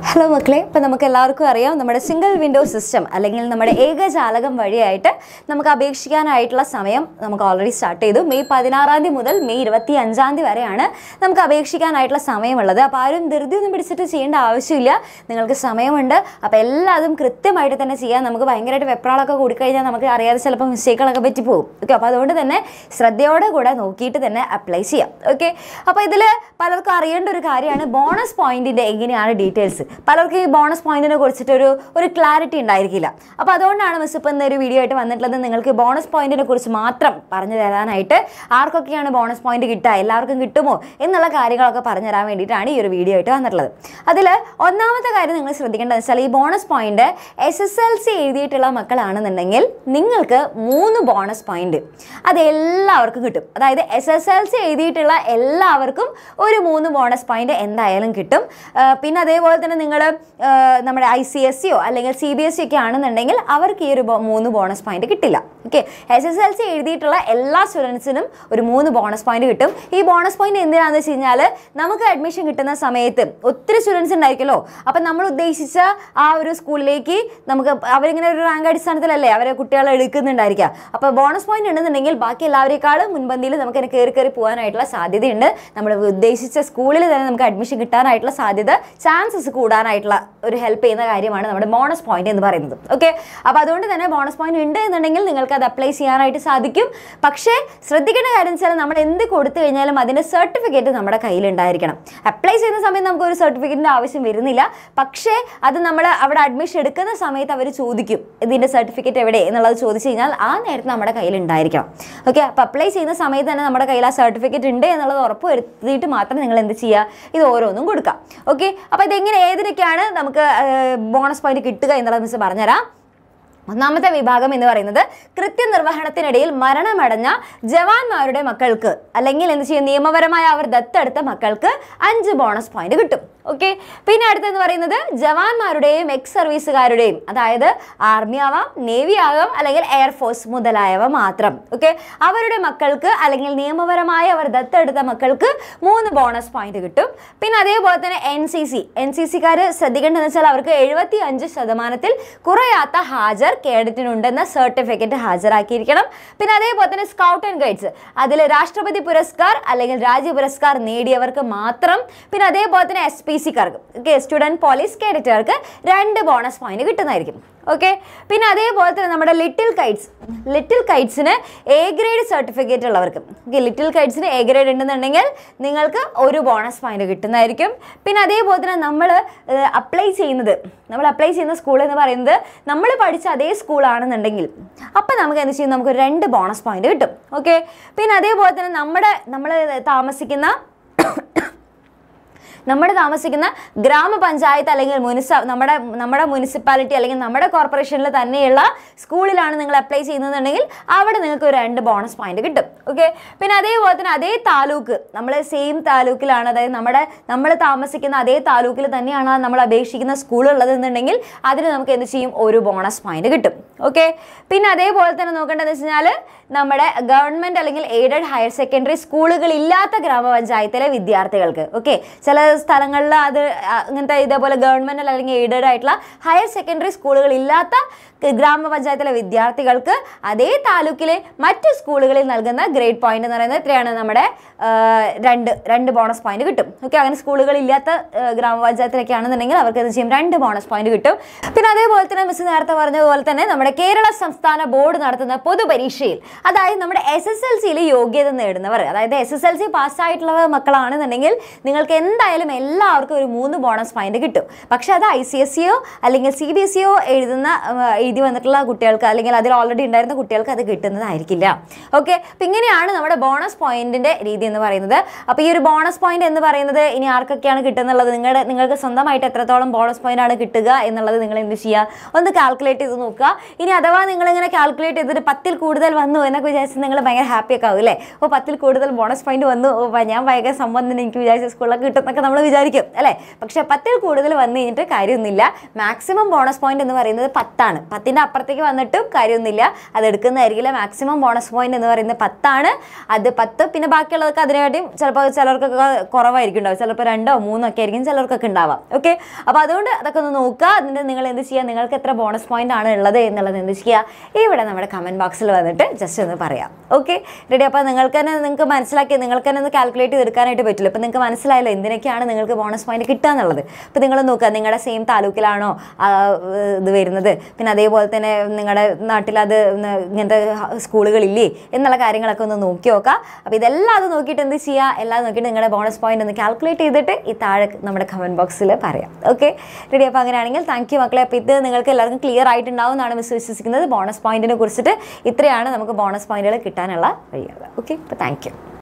Hello മക്കളെ, ഇപ്പോൾ നമുക്ക് എല്ലാവർക്കും അറിയാം നമ്മുടെ സിംഗിൾ വിൻഡോ സിസ്റ്റം അല്ലെങ്കിൽ നമ്മുടെ ഏകജാലകം വഴിയായിട്ട് നമുക്ക് അപേക്ഷിക്കാനായിട്ടുള്ള സമയം നമുക്ക് ഓൾറെഡി സ്റ്റാർട്ട് ചെയ്തു. മെയ് 16 മുതൽ മെയ് 25 വരെയാണ് നമുക്ക് അപേക്ഷിക്കാനായിട്ടുള്ള സമയമുള്ളത്. അപ്പോൾ ആരും ധൃതിയൊന്നും പിടിച്ചിട്ട് ചെയ്യേണ്ട ആവശ്യമില്ല, നിങ്ങൾക്ക് സമയമുണ്ട്. അപ്പോൾ എല്ലാതും കൃത്യമായിട്ട് തന്നെ ചെയ്യാം. നമുക്ക് ഭയങ്കരമായിട്ട് വെപ്രാളൊക്കെ കൂടിക്കഴിഞ്ഞാൽ നമുക്ക് അറിയാതെ ചിലപ്പോൾ മിസ്റ്റേക്കുകളൊക്കെ പറ്റിപ്പോകും. ഓക്കെ, അപ്പോൾ അതുകൊണ്ട് തന്നെ ശ്രദ്ധയോടെ കൂടെ നോക്കിയിട്ട് തന്നെ അപ്ലൈ ചെയ്യാം. ഓക്കെ, അപ്പോൾ ഇതിൽ പലർക്കും അറിയേണ്ട ഒരു കാര്യമാണ് ബോണസ് പോയിന്റിൻ്റെ എങ്ങനെയാണ് ഡീറ്റെയിൽസ്. പലർക്കും ഈ ബോണസ് പോയിന്റിനെ കുറിച്ചിട്ട് ഒരു ക്ലാരിറ്റി ഉണ്ടായിരിക്കില്ല. അപ്പോൾ അതുകൊണ്ടാണ് മിസ് ഇപ്പോൾ ഇന്നൊരു വീഡിയോ ആയിട്ട് വന്നിട്ടുള്ളത്. നിങ്ങൾക്ക് ബോണസ് പോയിന്റിനെ കുറിച്ച് മാത്രം പറഞ്ഞു തരാനായിട്ട്, ആർക്കൊക്കെയാണ് ബോണസ് പോയിന്റ് കിട്ടുക, എല്ലാവർക്കും കിട്ടുമോ എന്നുള്ള കാര്യങ്ങളൊക്കെ പറഞ്ഞു തരാൻ വേണ്ടിയിട്ടാണ് ഈ ഒരു വീഡിയോ ആയിട്ട് വന്നിട്ടുള്ളത്. അതിൽ ഒന്നാമത്തെ കാര്യം നിങ്ങൾ ശ്രദ്ധിക്കേണ്ടതെന്ന് വെച്ചാൽ ഈ ബോണസ് പോയിന്റ് SSLC എഴുതിയിട്ടുള്ള മക്കളാണെന്നുണ്ടെങ്കിൽ നിങ്ങൾക്ക് 3 ബോണസ് പോയിന്റ് അത് എല്ലാവർക്കും കിട്ടും. അതായത് SSLC എഴുതിയിട്ടുള്ള എല്ലാവർക്കും ഒരു 3 ബോണസ് പോയിന്റ് എന്തായാലും കിട്ടും. പിന്നെ അതേപോലെ തന്നെ നിങ്ങൾ നമ്മുടെ ICSEയോ അല്ലെങ്കിൽ CBSE ഒക്കെ ആണെന്നുണ്ടെങ്കിൽ അവർക്ക് ഈ ഒരു 3 ബോണസ് പോയിന്റ് കിട്ടില്ല. ഓക്കെ, SSLC എഴുതിയിട്ടുള്ള എല്ലാ സ്റ്റുഡൻസിനും ഒരു 3 ബോണസ് പോയിന്റ് കിട്ടും. ഈ ബോണസ് പോയിന്റ് എന്തിനാണെന്ന് വെച്ച് കഴിഞ്ഞാൽ നമുക്ക് അഡ്മിഷൻ കിട്ടുന്ന സമയത്ത് ഒത്തിരി സ്റ്റുഡൻസ് ഉണ്ടായിരിക്കുമല്ലോ. അപ്പം നമ്മൾ ഉദ്ദേശിച്ച ആ ഒരു സ്കൂളിലേക്ക് നമുക്ക് അവരിങ്ങനെ ഒരു റാങ്ക് അടിസ്ഥാനത്തിലല്ലേ അവരെ കുട്ടികളെ എടുക്കുന്നുണ്ടായിരിക്കുക. അപ്പോൾ ബോണസ് പോയിന്റ് ഉണ്ടെന്നുണ്ടെങ്കിൽ ബാക്കി എല്ലാവരേക്കാളും മുൻപന്തിയിൽ നമുക്ക് കയറി പോകാനായിട്ടുള്ള സാധ്യതയുണ്ട്. നമ്മൾ ഉദ്ദേശിച്ച സ്കൂളിൽ തന്നെ നമുക്ക് അഡ്മിഷൻ കിട്ടാനായിട്ടുള്ള സാധ്യത, ചാൻസസ് കൂടാനായിട്ടുള്ള ഒരു ഹെൽപ്പ് ചെയ്യുന്ന കാര്യമാണ് നമ്മുടെ ബോണസ് പോയിന്റ് എന്ന് പറയുന്നത്. ഓക്കെ, അപ്പോൾ അതുകൊണ്ട് തന്നെ ബോണസ് പോയിന്റ് ഉണ്ട് എന്നുണ്ടെങ്കിൽ നിങ്ങൾക്ക് അത് അപ്ലൈ ചെയ്യാനായിട്ട് സാധിക്കും. പക്ഷേ ശ്രദ്ധിക്കേണ്ട കാര്യം വെച്ചാൽ നമ്മൾ എന്ത് കൊടുത്തു കഴിഞ്ഞാലും അതിൻ്റെ സർട്ടിഫിക്കറ്റ് നമ്മുടെ കയ്യിലുണ്ടായിരിക്കണം. അപ്ലൈ ചെയ്യുന്ന സമയത്ത് നമുക്ക് ഒരു സർട്ടിഫിക്കറ്റിൻ്റെ ആവശ്യം വരുന്നില്ല. പക്ഷേ അത് നമ്മൾ അവിടെ അഡ്മിഷൻ എടുക്കുന്ന സമയത്ത് അവർ ചോദിക്കും ഇതിൻ്റെ സർട്ടിഫിക്കറ്റ് എവിടെ എന്നുള്ളത് ചോദിച്ചു കഴിഞ്ഞാൽ ആ നേരത്തെ നമ്മുടെ കയ്യിൽ ഉണ്ടായിരിക്കണം. ഓക്കെ, അപ്പോൾ അപ്ലൈ ചെയ്യുന്ന സമയത്ത് തന്നെ നമ്മുടെ കയ്യിൽ ആ സർട്ടിഫിക്കറ്റ് ഉണ്ട് എന്നുള്ളത് ഉറപ്പ് വരുത്തിയിട്ട് മാത്രം നിങ്ങൾ എന്ത് ചെയ്യുക, ഇത് ഓരോന്നും കൊടുക്കാം. ഓക്കെ, അപ്പോൾ ഇതെങ്ങനെ ഏതിനൊക്കെയാണ് നമുക്ക് ബോണസ് പോയിന്റ് കിട്ടുക എന്നുള്ളത് മിസ് പറഞ്ഞുതരാം. ഒന്നാമത്തെ വിഭാഗം എന്ന് പറയുന്നത് കൃത്യനിർവഹണത്തിനിടയിൽ മരണമടഞ്ഞ ജവാന്മാരുടെ മക്കൾക്ക് അല്ലെങ്കിൽ എന്ത് ചെയ്യും, നിയമപരമായ അവർ ദത്തെടുത്ത മക്കൾക്ക് 5 ബോണസ് പോയിന്റ് കിട്ടും. ഓക്കെ, പിന്നെ അടുത്തെന്ന് പറയുന്നത് ജവാന്മാരുടെയും എക്സ് സർവീസുകാരുടെയും, അതായത് ആർമി ആവാം, നേവി ആകാം, അല്ലെങ്കിൽ എയർഫോഴ്സ് മുതലായവ മാത്രം. ഓക്കെ, അവരുടെ മക്കൾക്ക് അല്ലെങ്കിൽ നിയമപരമായി അവർ ദത്തെടുത്ത മക്കൾക്ക് 3 ബോണസ് പോയിന്റ് കിട്ടും. പിന്നെ അതേപോലെ തന്നെ NCCക്കാർ ശ്രദ്ധിക്കേണ്ടതെന്ന് വെച്ചാൽ അവർക്ക് 75% കുറയാത്ത ഹാജർ കേഡറ്റിനുണ്ടെന്ന സർട്ടിഫിക്കറ്റ് ഹാജരാക്കിയിരിക്കണം. പിന്നെ അതേപോലെ തന്നെ സ്കൗട്ട് ആൻഡ് ഗൈഡ്സ്, അതിൽ രാഷ്ട്രപതി പുരസ്കാർ അല്ലെങ്കിൽ രാജ്യ പുരസ്കാർ നേടിയവർക്ക് മാത്രം. പിന്നെ അതേപോലെ തന്നെ SPCക്കാർക്ക്, ഓക്കെ, സ്റ്റുഡൻറ് പോലീസ് കേഡറ്റുകാർക്ക് 2 ബോണസ് പോയിന്റ് കിട്ടുന്നതായിരിക്കും. ഓക്കെ, പിന്നെ അതേപോലെ തന്നെ നമ്മുടെ ലിറ്റിൽ കൈറ്റ്സിന് A ഗ്രേഡ് സർട്ടിഫിക്കറ്റ് ഉള്ളവർക്ക്, ഓക്കെ, ലിറ്റിൽ കൈറ്റ്സിന് A ഗ്രേഡ് ഉണ്ടെന്നുണ്ടെങ്കിൽ നിങ്ങൾക്ക് 1 ബോണസ് പോയിന്റ് കിട്ടുന്നതായിരിക്കും. പിന്നെ അതേപോലെ തന്നെ നമ്മൾ അപ്ലൈ ചെയ്യുന്ന സ്കൂൾ എന്ന് പറയുന്നത് നമ്മൾ പഠിച്ച അതേ സ്കൂളാണെന്നുണ്ടെങ്കിൽ അപ്പം നമുക്ക് എന്ത് ചെയ്യും, നമുക്ക് 2 ബോണസ് പോയിന്റ് കിട്ടും. ഓക്കെ, പിന്നെ അതേപോലെ തന്നെ നമ്മൾ താമസിക്കുന്ന ഗ്രാമപഞ്ചായത്ത് അല്ലെങ്കിൽ നമ്മുടെ മുനിസിപ്പാലിറ്റി അല്ലെങ്കിൽ നമ്മുടെ കോർപ്പറേഷനിൽ തന്നെയുള്ള സ്കൂളിലാണ് നിങ്ങൾ അപ്ലൈ ചെയ്യുന്നതെന്നുണ്ടെങ്കിൽ അവിടെ നിങ്ങൾക്ക് 2 ബോണസ് പോയിന്റ് കിട്ടും. ഓക്കെ, പിന്നെ അതേപോലെ തന്നെ അതേ താലൂക്ക്, നമ്മൾ സെയിം താലൂക്കിലാണ്, അതായത് നമ്മൾ താമസിക്കുന്ന അതേ താലൂക്കിൽ തന്നെയാണ് നമ്മൾ അപേക്ഷിക്കുന്ന സ്കൂളുള്ളത് എന്നുണ്ടെങ്കിൽ അതിന് നമുക്ക് എന്ത് ചെയ്യും, 1 ബോണസ് പോയിന്റ് കിട്ടും. ഓക്കെ, പിന്നെ അതേപോലെ തന്നെ നോക്കേണ്ടതെന്ന് വെച്ച് കഴിഞ്ഞാൽ നമ്മുടെ ഗവൺമെൻറ് അല്ലെങ്കിൽ എയ്ഡഡ് ഹയർ സെക്കൻഡറി സ്കൂളുകൾ ഇല്ലാത്ത ഗ്രാമപഞ്ചായത്തിലെ വിദ്യാർത്ഥികൾക്ക്, ഓക്കെ, ചില സ്ഥലങ്ങളിൽ അത് ഇങ്ങനത്തെ ഇതേപോലെ ഗവൺമെൻറ് അല്ലെങ്കിൽ എയ്ഡഡ് ആയിട്ടുള്ള ഹയർ സെക്കൻഡറി സ്കൂളുകൾ ഇല്ലാത്ത ഗ്രാമപഞ്ചായത്തിലെ വിദ്യാർത്ഥികൾക്ക് അതേ താലൂക്കിലെ മറ്റു സ്കൂളുകളിൽ നൽകുന്ന ഗ്രേഡ് പോയിന്റ് എന്ന് പറയുന്നത് എത്രയാണ്, നമ്മുടെ 2 ബോണസ് പോയിന്റ് കിട്ടും. ഓക്കെ, അങ്ങനെ സ്കൂളുകളില്ലാത്ത ഗ്രാമപഞ്ചായത്തിലൊക്കെ ആണെന്നുണ്ടെങ്കിൽ അവർക്ക് എന്ത് ചെയ്യും, 2 ബോണസ് പോയിന്റ് കിട്ടും. പിന്നെ അതേപോലെ തന്നെ മിസ് നേരത്തെ പറഞ്ഞതുപോലെ തന്നെ നമ്മുടെ കേരള സംസ്ഥാന ബോർഡ് നടത്തുന്ന പൊതുപരീക്ഷയിൽ, അതായത് നമ്മുടെ SSLCയിൽ യോഗ്യത നേടുന്നവർ, അതായത് SSLC പാസ്സായിട്ടുള്ള മക്കളാണെന്നുണ്ടെങ്കിൽ നിങ്ങൾക്ക് എന്തായാലും എല്ലാവർക്കും ഒരു 3 ബോണസ് പോയിന്റ് കിട്ടും. പക്ഷെ അത് ICSEയോ അല്ലെങ്കിൽ CBSEയോ എഴുതി വന്നിട്ടുള്ള കുട്ടികൾക്ക് അല്ലെങ്കിൽ അതിൽ ഓൾറെഡി ഉണ്ടായിരുന്ന കുട്ടികൾക്ക് അത് കിട്ടുന്നതായിരിക്കില്ല. ഓക്കെ, അപ്പം ഇങ്ങനെയാണ് നമ്മുടെ ബോണസ് പോയിന്റിന്റെ രീതി എന്ന് പറയുന്നത്. അപ്പോൾ ഈ ഒരു ബോണസ് പോയിന്റ് എന്ന് പറയുന്നത് ഇനി ആർക്കൊക്കെയാണ് കിട്ടുന്നുള്ളത്, നിങ്ങൾക്ക് സ്വന്തമായിട്ട് എത്രത്തോളം ബോണസ് പോയിന്റ് ആണ് കിട്ടുക എന്നുള്ളത് നിങ്ങൾ എന്ത് ചെയ്യുക, ഒന്ന് കാൽക്കുലേറ്റ് ചെയ്ത് നോക്കുക. ഇനി അഥവാ നിങ്ങളിങ്ങനെ കാൽക്കുലേറ്റ് ചെയ്തിട്ട് 10ൽ കൂടുതൽ വന്നു എന്നൊക്കെ വിചാരിച്ച് നിങ്ങൾ ഭയങ്കര ഹാപ്പി ഒക്കെ ആവും അല്ലേ. 10ൽ കൂടുതൽ ബോണസ് പോയിന്റ് വന്നു, ഞാൻ ഭയങ്കര സംബന്ധം എനിക്ക് വിചാരിച്ച സ്കൂളിലൊക്കെ കിട്ടുന്നൊക്കെ നമ്മൾ വിചാരിക്കും അല്ലേ. പക്ഷേ 10ൽ കൂടുതൽ വന്നു കഴിഞ്ഞിട്ട് കാര്യമൊന്നുമില്ല. മാക്സിമം ബോണസ് പോയിന്റ് എന്ന് പറയുന്നത് 10ആണ്. 10ൻ്റെ അപ്പുറത്തേക്ക് വന്നിട്ടും കാര്യമൊന്നുമില്ല, അത് എടുക്കുന്നതായിരിക്കില്ല. മാക്സിമം ബോണസ് പോയിന്റ് എന്ന് പറയുന്നത് 10ആണ്. അത് 10, പിന്നെ ബാക്കിയുള്ളതൊക്കെ അതിനെക്കാട്ടിയും ചിലപ്പോൾ ചിലർക്കൊക്കെ കുറവായിരിക്കും ഉണ്ടാവും, ചിലപ്പോൾ 2ഓ 3ഓ ഒക്കെ ആയിരിക്കും ചിലർക്കൊക്കെ ഉണ്ടാവാം. ഓക്കെ, അപ്പോൾ അതുകൊണ്ട് അതൊക്കെ ഒന്ന് നോക്കുക. അതിൻ്റെ നിങ്ങൾ എന്ത് ചെയ്യുക, നിങ്ങൾക്ക് എത്ര ബോണസ് പോയിന്റ് ആണ് ഉള്ളത് എന്നുള്ളത് എന്ത് ചെയ്യുക, ഇവിടെ നമ്മുടെ കമൻറ്റ് ബോക്സിൽ വന്നിട്ട് ജസ്റ്റ് ഒന്ന് പറയാം. Okay, ready. അപ്പോൾ നിങ്ങൾക്ക് മനസ്സിലാക്കി നിങ്ങൾക്ക് തന്നെ ഒന്ന് കാൽക്കുലേറ്റ് ചെയ്തെടുക്കാനായിട്ട് പറ്റില്ല. അപ്പോൾ നിങ്ങൾക്ക് മനസ്സിലായല്ലോ എന്തിനൊക്കെയാണ് നിങ്ങൾക്ക് ബോണസ് പോയിന്റ് കിട്ടുക എന്നുള്ളത്. അപ്പോൾ നിങ്ങൾ നോക്കുക, നിങ്ങളുടെ സെയിം താലൂക്കിലാണോ ഇത് വരുന്നത്, പിന്നെ അതേപോലെ തന്നെ നിങ്ങളുടെ നാട്ടിൽ അത് ഇങ്ങനത്തെ സ്കൂളുകളില്ലേ എന്നുള്ള കാര്യങ്ങളൊക്കെ ഒന്ന് നോക്കി നോക്കുക. അപ്പോൾ ഇതെല്ലാം അത് നോക്കിയിട്ട് എന്ത് ചെയ്യുക, എല്ലാം നോക്കിയിട്ട് നിങ്ങളുടെ ബോണസ് പോയിന്റ് ഒന്ന് കാൽക്കുലേറ്റ് ചെയ്തിട്ട് ഈ താഴെ നമ്മുടെ കമൻറ്റ് ബോക്സിൽ പറയാം. Okay, ready. അപ്പോൾ അങ്ങനെയാണെങ്കിൽ താങ്ക് യു മക്കളെ. അപ്പോൾ ഇത് നിങ്ങൾക്ക് എല്ലാവർക്കും ക്ലിയർ ആയിട്ടുണ്ടാവും എന്നാണ് മിസ് വിശ്വസിക്കുന്നത്. ബോണസ് പോയിന്റിനെ കുറിച്ചിട്ട് ഇത്രയാണ് നമുക്ക് ബോണസ് പോയിന്റുകൾ കിട്ടാനുള്ള വഴികൾ. ഓക്കെ, അപ്പോൾ താങ്ക് യു.